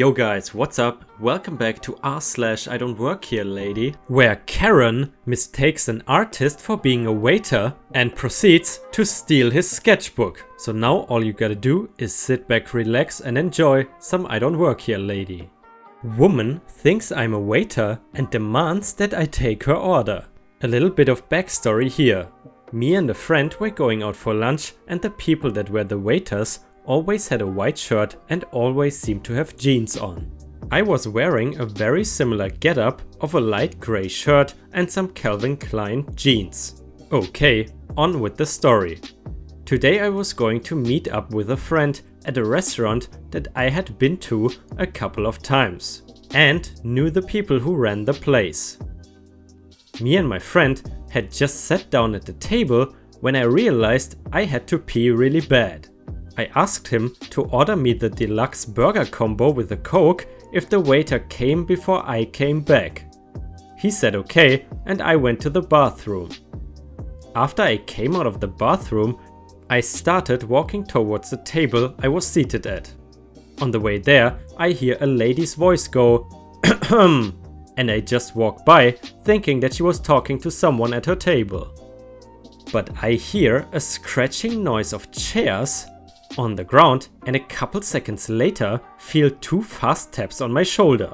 Yo guys, what's up? Welcome back to rslash idontworkherelady, where Karen mistakes an artist for being a waiter and proceeds to steal his sketchbook. So now all you gotta do is sit back, relax and enjoy some I Don't Work Here Lady. Woman thinks I'm a waiter and demands that I take her order. A little bit of backstory here. Me and a friend were going out for lunch and the people that were the waiters always had a white shirt and always seemed to have jeans on. I was wearing a very similar getup of a light grey shirt and some Calvin Klein jeans. Okay, on with the story. Today I was going to meet up with a friend at a restaurant that I had been to a couple of times and knew the people who ran the place. Me and my friend had just sat down at the table when I realized I had to pee really bad. I asked him to order me the deluxe burger combo with a Coke if the waiter came before I came back. He said okay and I went to the bathroom. After I came out of the bathroom, I started walking towards the table I was seated at. On the way there, I hear a lady's voice go and I just walked by thinking that she was talking to someone at her table. But I hear a scratching noise of chairs on the ground and a couple seconds later feel two fast taps on my shoulder.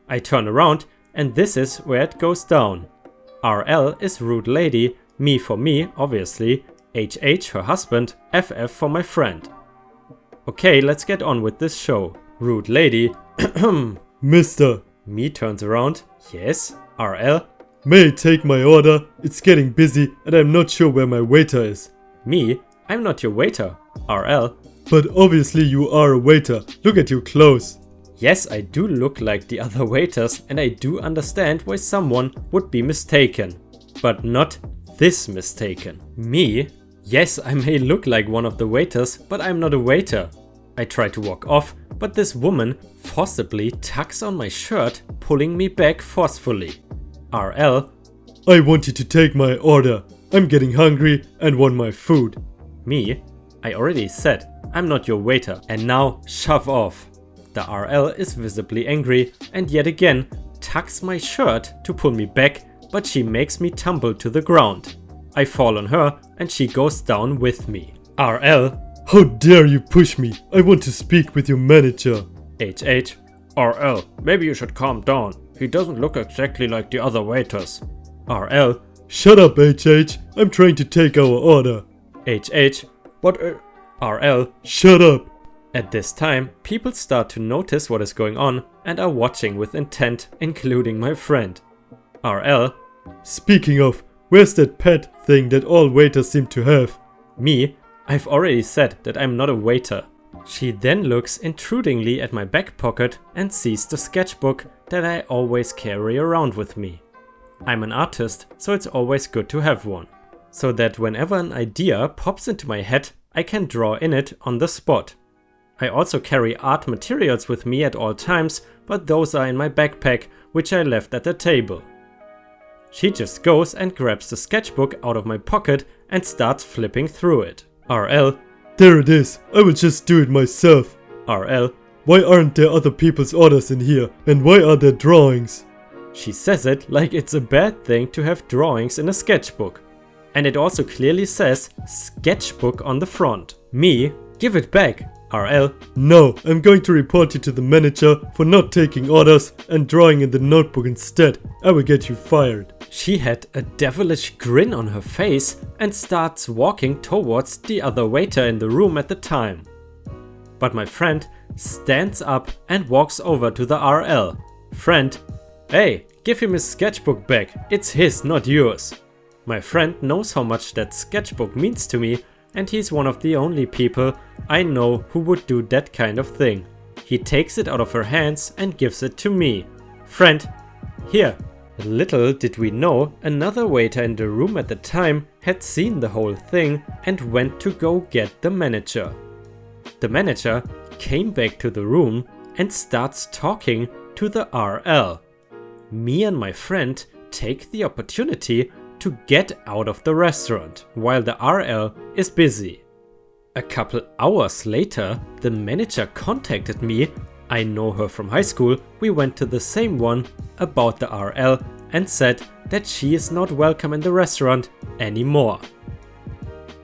I turn around and this is where it goes down. RL is rude lady, me for me obviously, HH her husband, FF for my friend. Okay, let's get on with this show. Rude lady, Mister, me turns around, yes, RL, may I take my order? It's getting busy and I'm not sure where my waiter is. me, I'm not your waiter, RL, But obviously you are a waiter. Look at your clothes. yes, I do look like the other waiters and I do understand why someone would be mistaken. But not this mistaken. Me? Yes, I may look like one of the waiters, but I'm not a waiter. I try to walk off, but this woman forcibly tugs on my shirt, pulling me back forcefully. RL, I want you to take my order. I'm getting hungry and want my food. me, I already said, I'm not your waiter, and now shove off. The RL is visibly angry and yet again tugs my shirt to pull me back, but she makes me tumble to the ground. I fall on her and she goes down with me. RL, How dare you push me? I want to speak with your manager. HH, RL, maybe you should calm down. He doesn't look exactly like the other waiters. RL, Shut up, HH. I'm trying to take our order. HH, but RL. Shut up. At this time, people start to notice what is going on and are watching with intent, including my friend. RL, Speaking of, where's that pet thing that all waiters seem to have? me, I've already said that I'm not a waiter. She then looks intrudingly at my back pocket and sees the sketchbook that I always carry around with me. I'm an artist, so it's always good to have one, so that whenever an idea pops into my head, I can draw in it on the spot. I also carry art materials with me at all times, but those are in my backpack, which I left at the table. She just goes and grabs the sketchbook out of my pocket and starts flipping through it. RL, There it is. I will just do it myself. RL, Why aren't there other people's orders in here? And why are there drawings? she says it like it's a bad thing to have drawings in a sketchbook. And it also clearly says sketchbook on the front. Me, give it back. RL, No, I'm going to report you to the manager for not taking orders and drawing in the notebook instead. I will get you fired. she had a devilish grin on her face and starts walking towards the other waiter in the room at the time. But my friend stands up and walks over to the RL. Friend, hey, give him his sketchbook back. It's his, not yours. My friend knows how much that sketchbook means to me, and he's one of the only people I know who would do that kind of thing. He takes it out of her hands and gives it to me. Friend, here. Little did we know, another waiter in the room at the time had seen the whole thing and went to go get the manager. The manager came back to the room and starts talking to the RL. Me and my friend take the opportunity to get out of the restaurant while the RL is busy. A couple hours later, the manager contacted me I know her from high school, we went to the same one, about the RL, and said that she is not welcome in the restaurant anymore.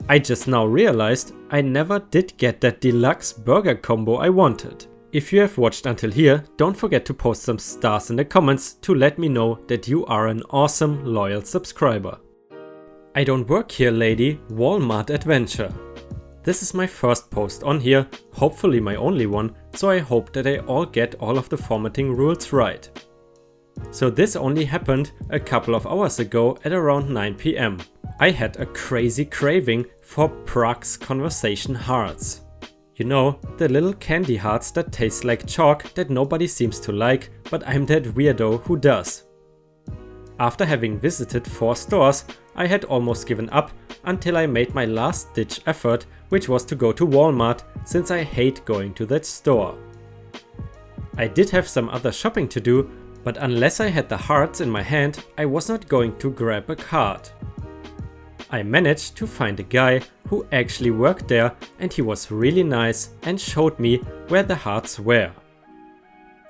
I just now realized I never did get that deluxe burger combo I wanted. If you have watched until here, don't forget to post some stars in the comments to let me know that you are an awesome loyal subscriber. I don't work here lady, Walmart adventure. This is my first post on here, hopefully my only one, so I hope that I all get all of the formatting rules right. So this only happened a couple of hours ago at around 9 PM. I had a crazy craving for Prague's conversation hearts. You know, the little candy hearts that taste like chalk that nobody seems to like, but I'm that weirdo who does. After having visited 4 stores, I had almost given up until I made my last ditch effort, which was to go to Walmart, since I hate going to that store. I did have some other shopping to do, but unless I had the hearts in my hand, I was not going to grab a card. I managed to find a guy who actually worked there, and he was really nice and showed me where the hearts were.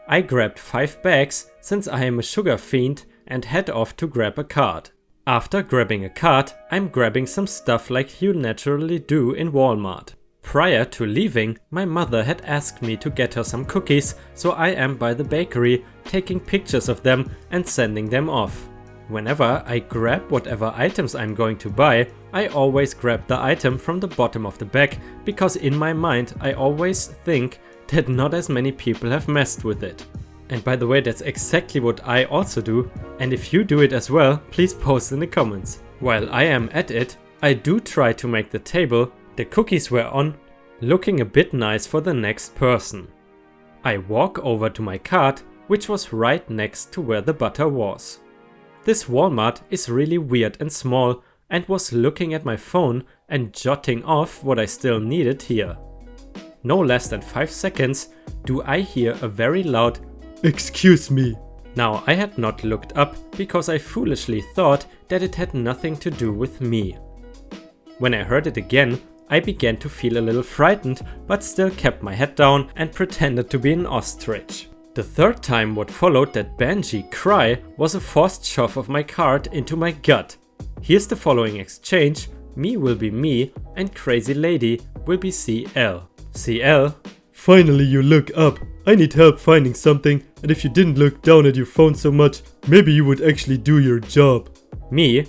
I grabbed 5 bags since I am a sugar fiend and head off to grab a card. After grabbing a card, I'm grabbing some stuff like you naturally do in Walmart. Prior to leaving, my mother had asked me to get her some cookies, so I am by the bakery taking pictures of them and sending them off. Whenever I grab whatever items I'm going to buy, I always grab the item from the bottom of the bag, because in my mind I always think that not as many people have messed with it. And by the way, that's exactly what I also do, and if you do it as well, please post in the comments. While I am at it, I do try to make the table the cookies were on looking a bit nice for the next person. I walk over to my cart, which was right next to where the butter was. This Walmart is really weird and small, and was looking at my phone and jotting off what I still needed here. No less than 5 seconds do I hear a very loud "Excuse me." Now I had not looked up because I foolishly thought that it had nothing to do with me. When I heard it again, I began to feel a little frightened, but still kept my head down and pretended to be an ostrich. The third time what followed that banshee cry was a forced shove of my card into my gut. Here's the following exchange: me will be me and crazy lady will be CL. CL: "Finally you look up. I need help finding something, and if you didn't look down at your phone so much, maybe you would actually do your job." Me: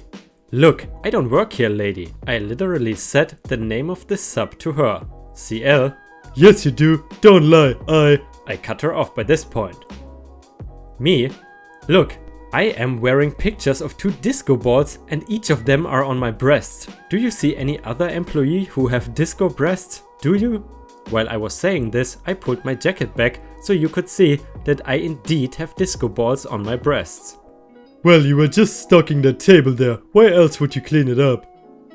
"Look, I don't work here lady." I literally said the name of the sub to her. CL: "Yes you do, don't lie, I cut her off by this point. Me: "Look, I am wearing pictures of 2 disco balls and each of them are on my breasts. Do you see any other employee who have disco breasts? Do you?" While I was saying this, I pulled my jacket back so you could see that I indeed have disco balls on my breasts. Well, you were just stocking that table there. Why else would you clean it up?"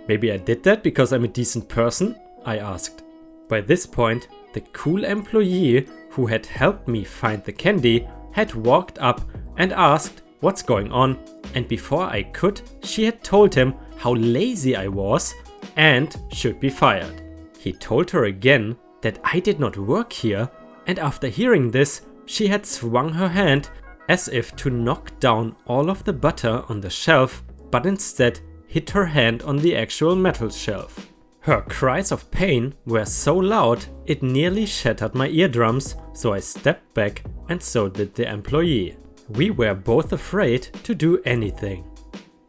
"Maybe I did that because I'm a decent person?" I asked. By this point, the cool employee who had helped me find the candy had walked up and asked what's going on, and before I could, she had told him how lazy I was and should be fired. He told her again that I did not work here, and after hearing this, she had swung her hand as if to knock down all of the butter on the shelf, but instead hit her hand on the actual metal shelf. Her cries of pain were so loud it nearly shattered my eardrums, so I stepped back and so did the employee. We were both afraid to do anything.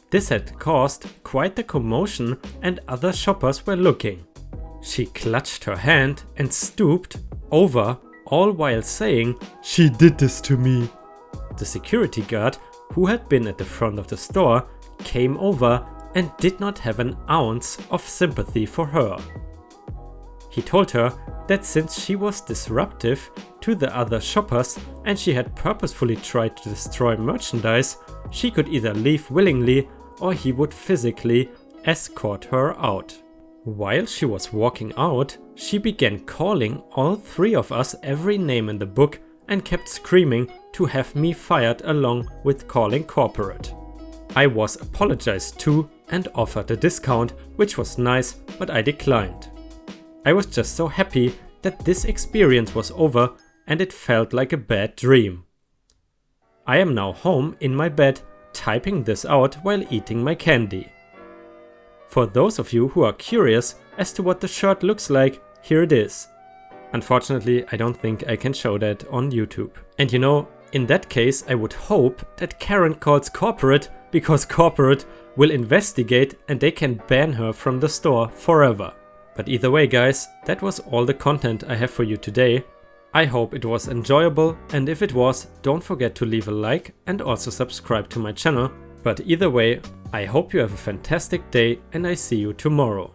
This had caused quite the commotion and other shoppers were looking. She clutched her hand and stooped over, all while saying, "She did this to me." The security guard, who had been at the front of the store, came over and did not have an ounce of sympathy for her. He told her that since she was disruptive to the other shoppers and she had purposefully tried to destroy merchandise, she could either leave willingly or he would physically escort her out. While she was walking out, she began calling all 3 of us every name in the book and kept screaming to have me fired along with calling corporate. I was apologized to and offered a discount, which was nice, but I declined. I was just so happy that this experience was over and it felt like a bad dream. I am now home in my bed, typing this out while eating my candy. For those of you who are curious as to what the shirt looks like, here it is. Unfortunately, I don't think I can show that on YouTube. And you know, in that case, I would hope that Karen calls corporate, because corporate will investigate and they can ban her from the store forever. But either way guys, that was all the content I have for you today. I hope it was enjoyable, and if it was, don't forget to leave a like and also subscribe to my channel. But either way, I hope you have a fantastic day and I see you tomorrow.